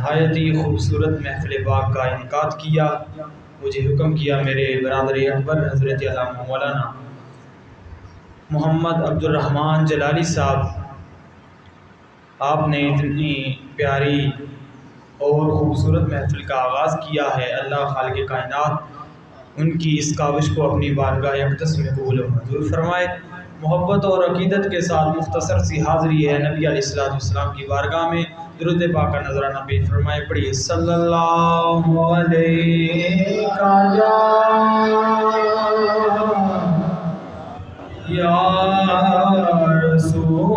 نہایت ہی خوبصورت محفل پاک کا انعقاد کیا۔ مجھے حکم کیا میرے برادر اکبر حضرت علامہ مولانا محمد عبدالرحمن جلالی صاحب، آپ نے اتنی پیاری اور خوبصورت محفل کا آغاز کیا ہے۔ اللہ خالق کائنات ان کی اس کاوش کو اپنی بارگاہ اقدس میں قبول و منظور فرمائے۔ محبت اور عقیدت کے ساتھ مختصر سی حاضری ہے نبی علیہ السلام کی بارگاہ میں۔ درود پاک کا نذرانہ پیش فرمائے۔ پڑھیے صلی اللہ علیہ یا رسول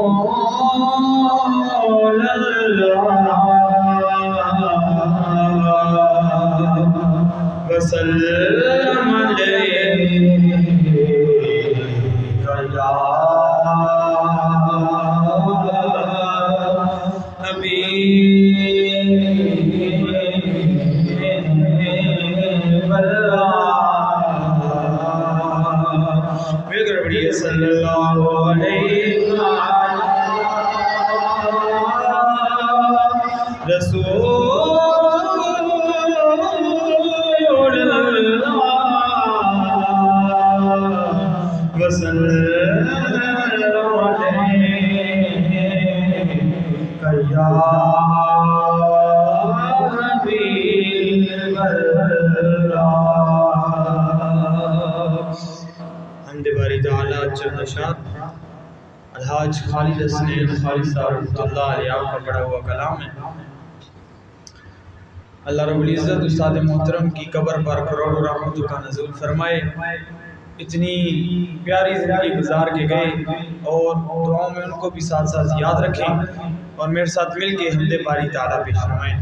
اللہ وسلم علیک یا حبیب اللہ۔ صلی اللہ علیہ رسول اللہ وسلم علیک یا حبیب اللہ۔ حمد باری تعالیٰ چند اشعار الحاج خالد حسنین خالد صاحب رحمۃ اللہ علیہ آپ کا پڑھا ہوا کلام ہے۔ اللہ رب العزت استاد محترم کی قبر پر کروڑوں رحمتوں کا نزول فرمائے۔ اتنی پیاری زندگی گزار کے گئے اور دعاؤں میں ان کو بھی ساتھ ساتھ یاد رکھیں اور میرے ساتھ مل کے حمد باری تعالیٰ پیش فرمائیں۔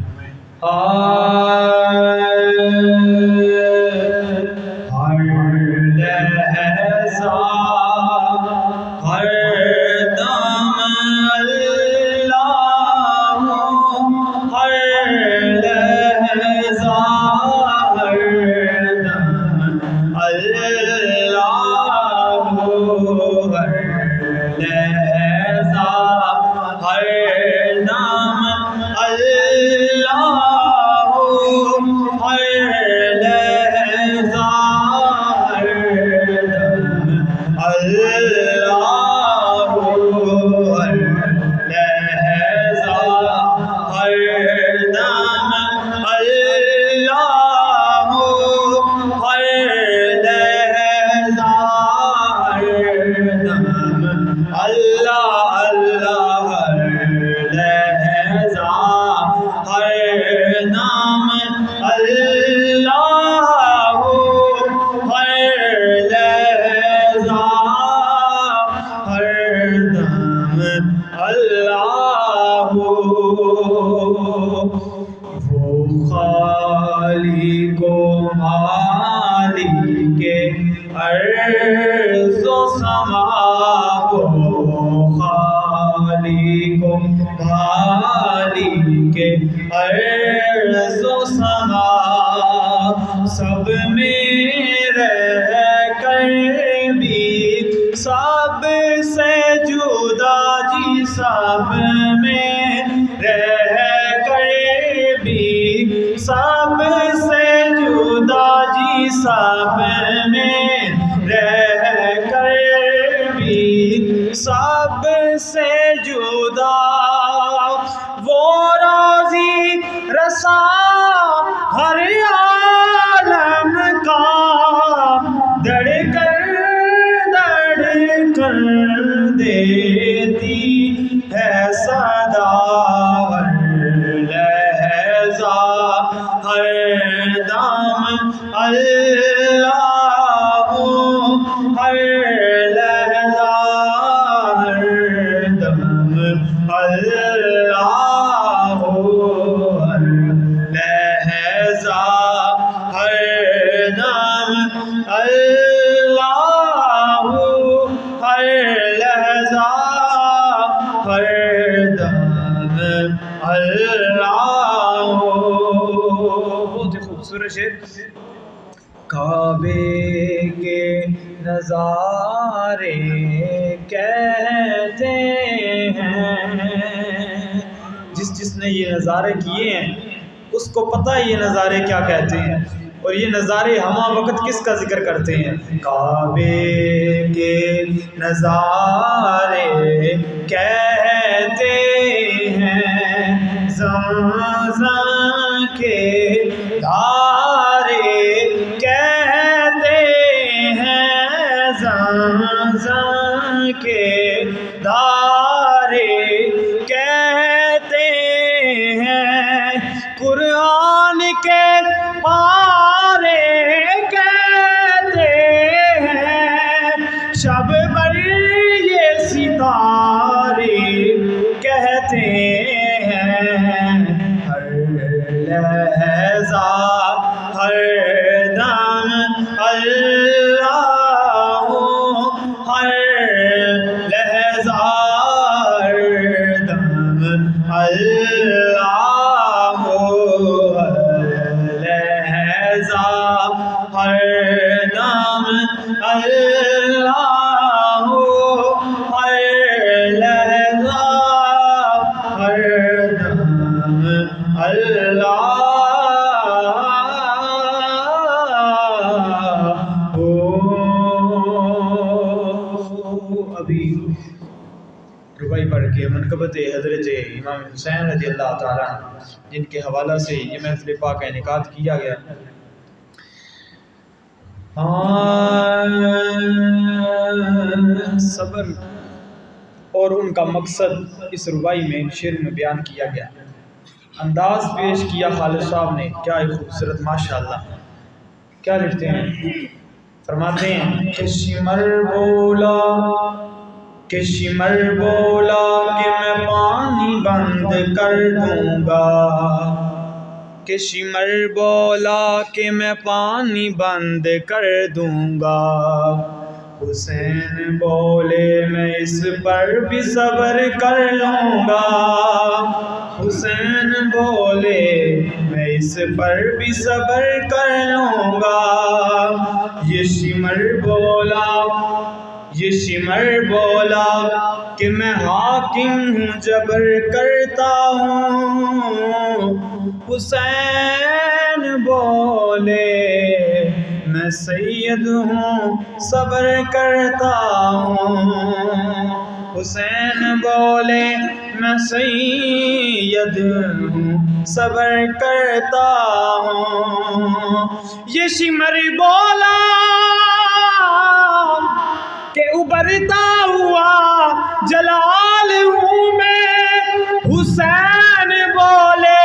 سب میں رہ کر بھی سب سے جدا جی، سب میں رہ کر بھی سب سے جدا جی، سب میں رہ کر بھی سب سے جدا، وہ راضی رسا ہر عالم کا، دڑ کر دیتی ہے صدا، ہر لحظہ ہر دم اللہ، ہر لحظہ ہر دم اللہ، ہر لحظہ ہر دم اللہ، ہر لحظہ ہر دم اللہ۔ بہت ہی خوبصورت شعر۔ کعبے کے نظارے کہتے ہیں، جس نے یہ نظارے کیے ہیں اس کو پتہ ہے یہ نظارے کیا کہتے ہیں، اور یہ نظارے ہمہ وقت کس کا ذکر کرتے ہیں؟ کعبے کے نظارے کہتے ہیں، زمزم کے دھارے کہتے ہیں، زمزم کے دھارے کہتے ہیں، قرآن کے پارے کہتے ہیں، شب بر یہ ستارے کہتے ہیں، ہر لحظہ ہر دم اللہ، ہر لحظہ ہر دم اللہ، ہر لحظہ ہر دم اللہ، ہر لحظہ ہر دم اللہ ابھی ربائی پڑھ کے منقبت حضرت امام حسین رضی اللہ تعالیٰ جن کے حوالہ سے یہ محفل پاک کا انعقاد کیا گیا، صبر اور ان کا مقصد اس ربائی میں شعر میں بیان کیا گیا۔ انداز پیش کیا خالد صاحب نے، کیا ایک خوبصورت، ماشاءاللہ۔ کیا لکھتے ہیں؟ فرماتے ہیں کہ شمر بولا کہ میں پانی بند کر دوں گا، کہ شمر بولا کہ میں پانی بند کر دوں گا، حسین بولے میں اس پر بھی صبر کر لوں گا، حسین بولے میں اس پر بھی صبر کر لوں گا، یہ شمر بولا کہ میں حاکم ہوں جبر کرتا ہوں، حسین بولے میں سید ہوں صبر کرتا ہوں، حسین بولے میں سید ہوں صبر کرتا ہوں، یہ شمر بولا کہ ابھرتا ہوا جلال ہوں میں، حسین بولے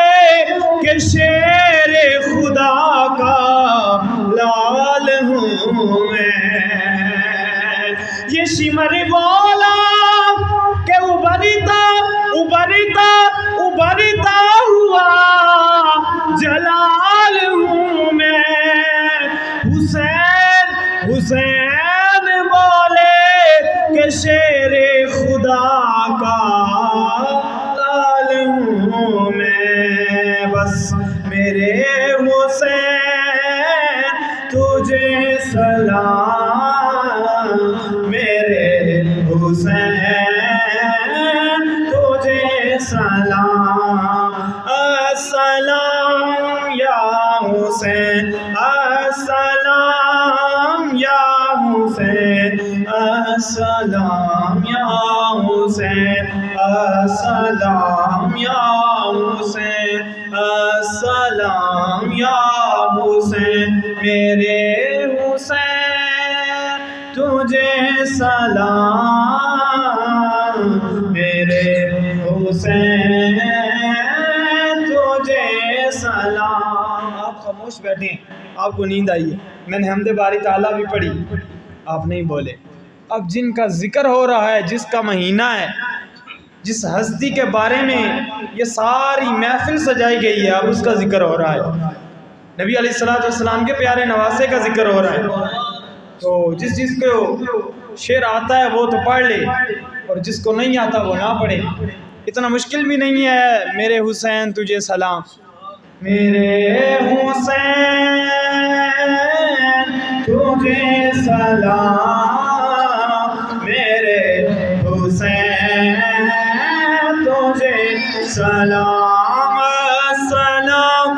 کہ شیر خدا کا لال ہوں میں، یہ شمر بولا کہ ابھرتا ہوا جلال ہوں میں، حسین بولے کہ شیر خدا کا لال ہوں میں، بس میرے حسین تجھے سلام، میرے حسین تجھے سلام، السلام یا حسین، السلام یا حسین، السلام یا حسین، السلام یا حسین، السلام یا حسین، میرے حسین تجھے سلام، میرے حسین تجھے سلام۔ آپ خاموش بیٹھیں، آپ کو نیند آئی ہے، میں نے حمد باری تعالیٰ بھی پڑھی، آپ نہیں بولے۔ اب جن کا ذکر ہو رہا ہے، جس کا مہینہ ہے، جس ہستی کے بارے میں یہ ساری محفل سجائی گئی ہے، اب اس کا ذکر ہو رہا ہے، نبی علیہ السلام کے پیارے نواسے کا ذکر ہو رہا ہے۔ تو جس کو شعر آتا ہے وہ تو پڑھ لے، اور جس کو نہیں آتا وہ نہ پڑھے، اتنا مشکل بھی نہیں ہے۔ میرے حسین تجھے سلام، میرے حسین تجھے سلام، میرے حسین تجھے سلام، السلام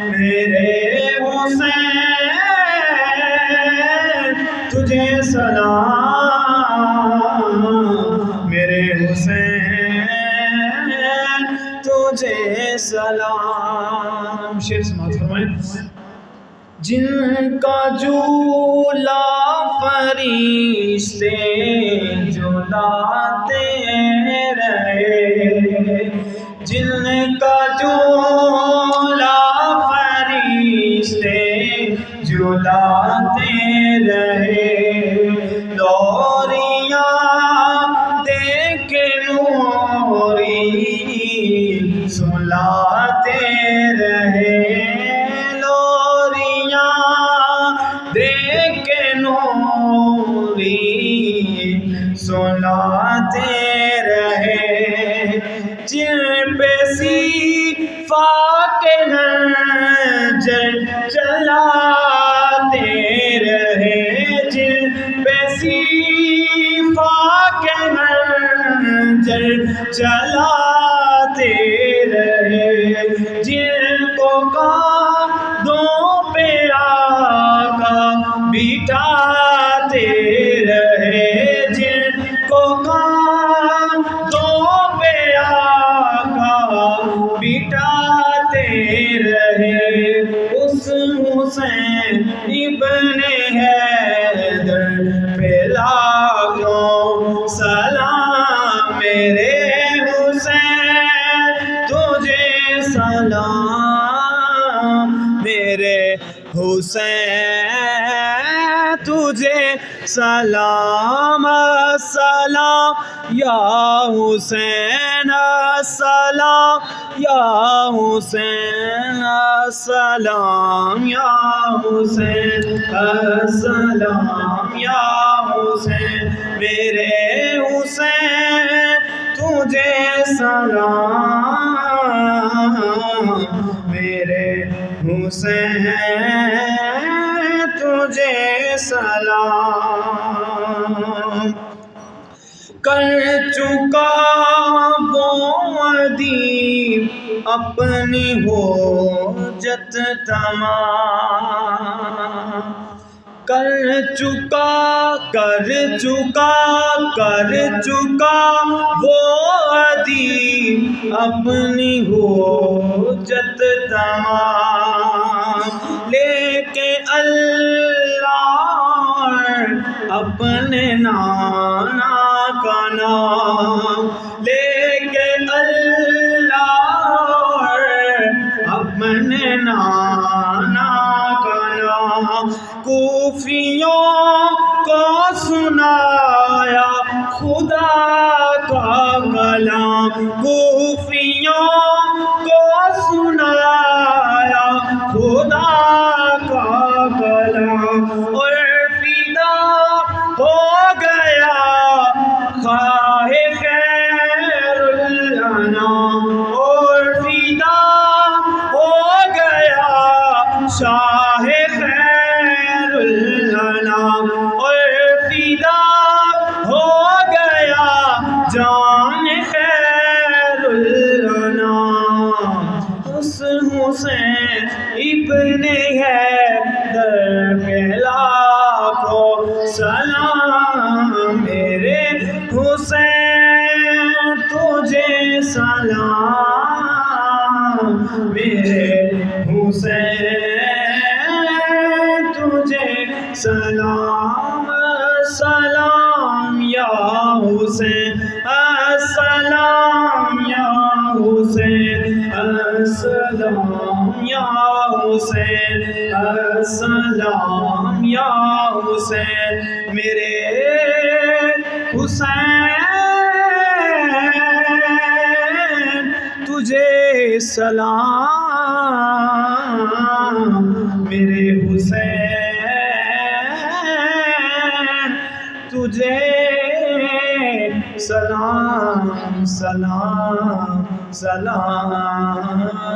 میرے حسین تجھے سلام، میرے حسین تجھے سلام۔ شعر سماعت فرمائیں۔ جن کا جھولا فرشتے جھلاتے رہے، جن کا جھولا فرشتے جھلاتے رہے، لوریاں دے کے نوری سلاتے رہے، سلاتے رہے، جن پہ صفا کے خنجر چلاتے رہے، جن پہ صفا کے خنجر چلاتے رہے، جن کو کاندھوں پہ آقا بٹھاتے رہے، بٹھاتے رہے، اس حسین ابن حیدر پہ لاکھوں سلام، میرے حسین تجھے سلام، میرے حسین تجھے سلام، السلام یا حسین، السلام یا حسین، السلام یا حسین، السلام یا حسین، میرے حسین تجھے سلام، میرے حسین تجھے سلام۔ کر چکا وہ ادیب اپنی حجت تمام، کر چکا وہ ادیب اپنی حجت تمام، لے کے اللہ اپنے نانا کا نام، لے کے اللہ اپنے نانا کا نام، کوفیوں کو سنایا خدا کا کلام، کوفیوں کو سنایا خدا کا کلام، اور فدا ہو گیا خواہ خیر الانام، اور فدا ہو گیا شاہ خیر الانام، اور فدا ہو گیا جان خیر الانام، اس حسین ابن حیدر پہ لاکھوں سلام، میرے حسین تجھے سلام، میرے حسین تجھے سلام، السلام یا حسین، السلام یا حسین، السلام یا حسین، السلام یا حسین، میرے حسین تجھے سلام، میرے حسین تجھے سلام، سلام سلام۔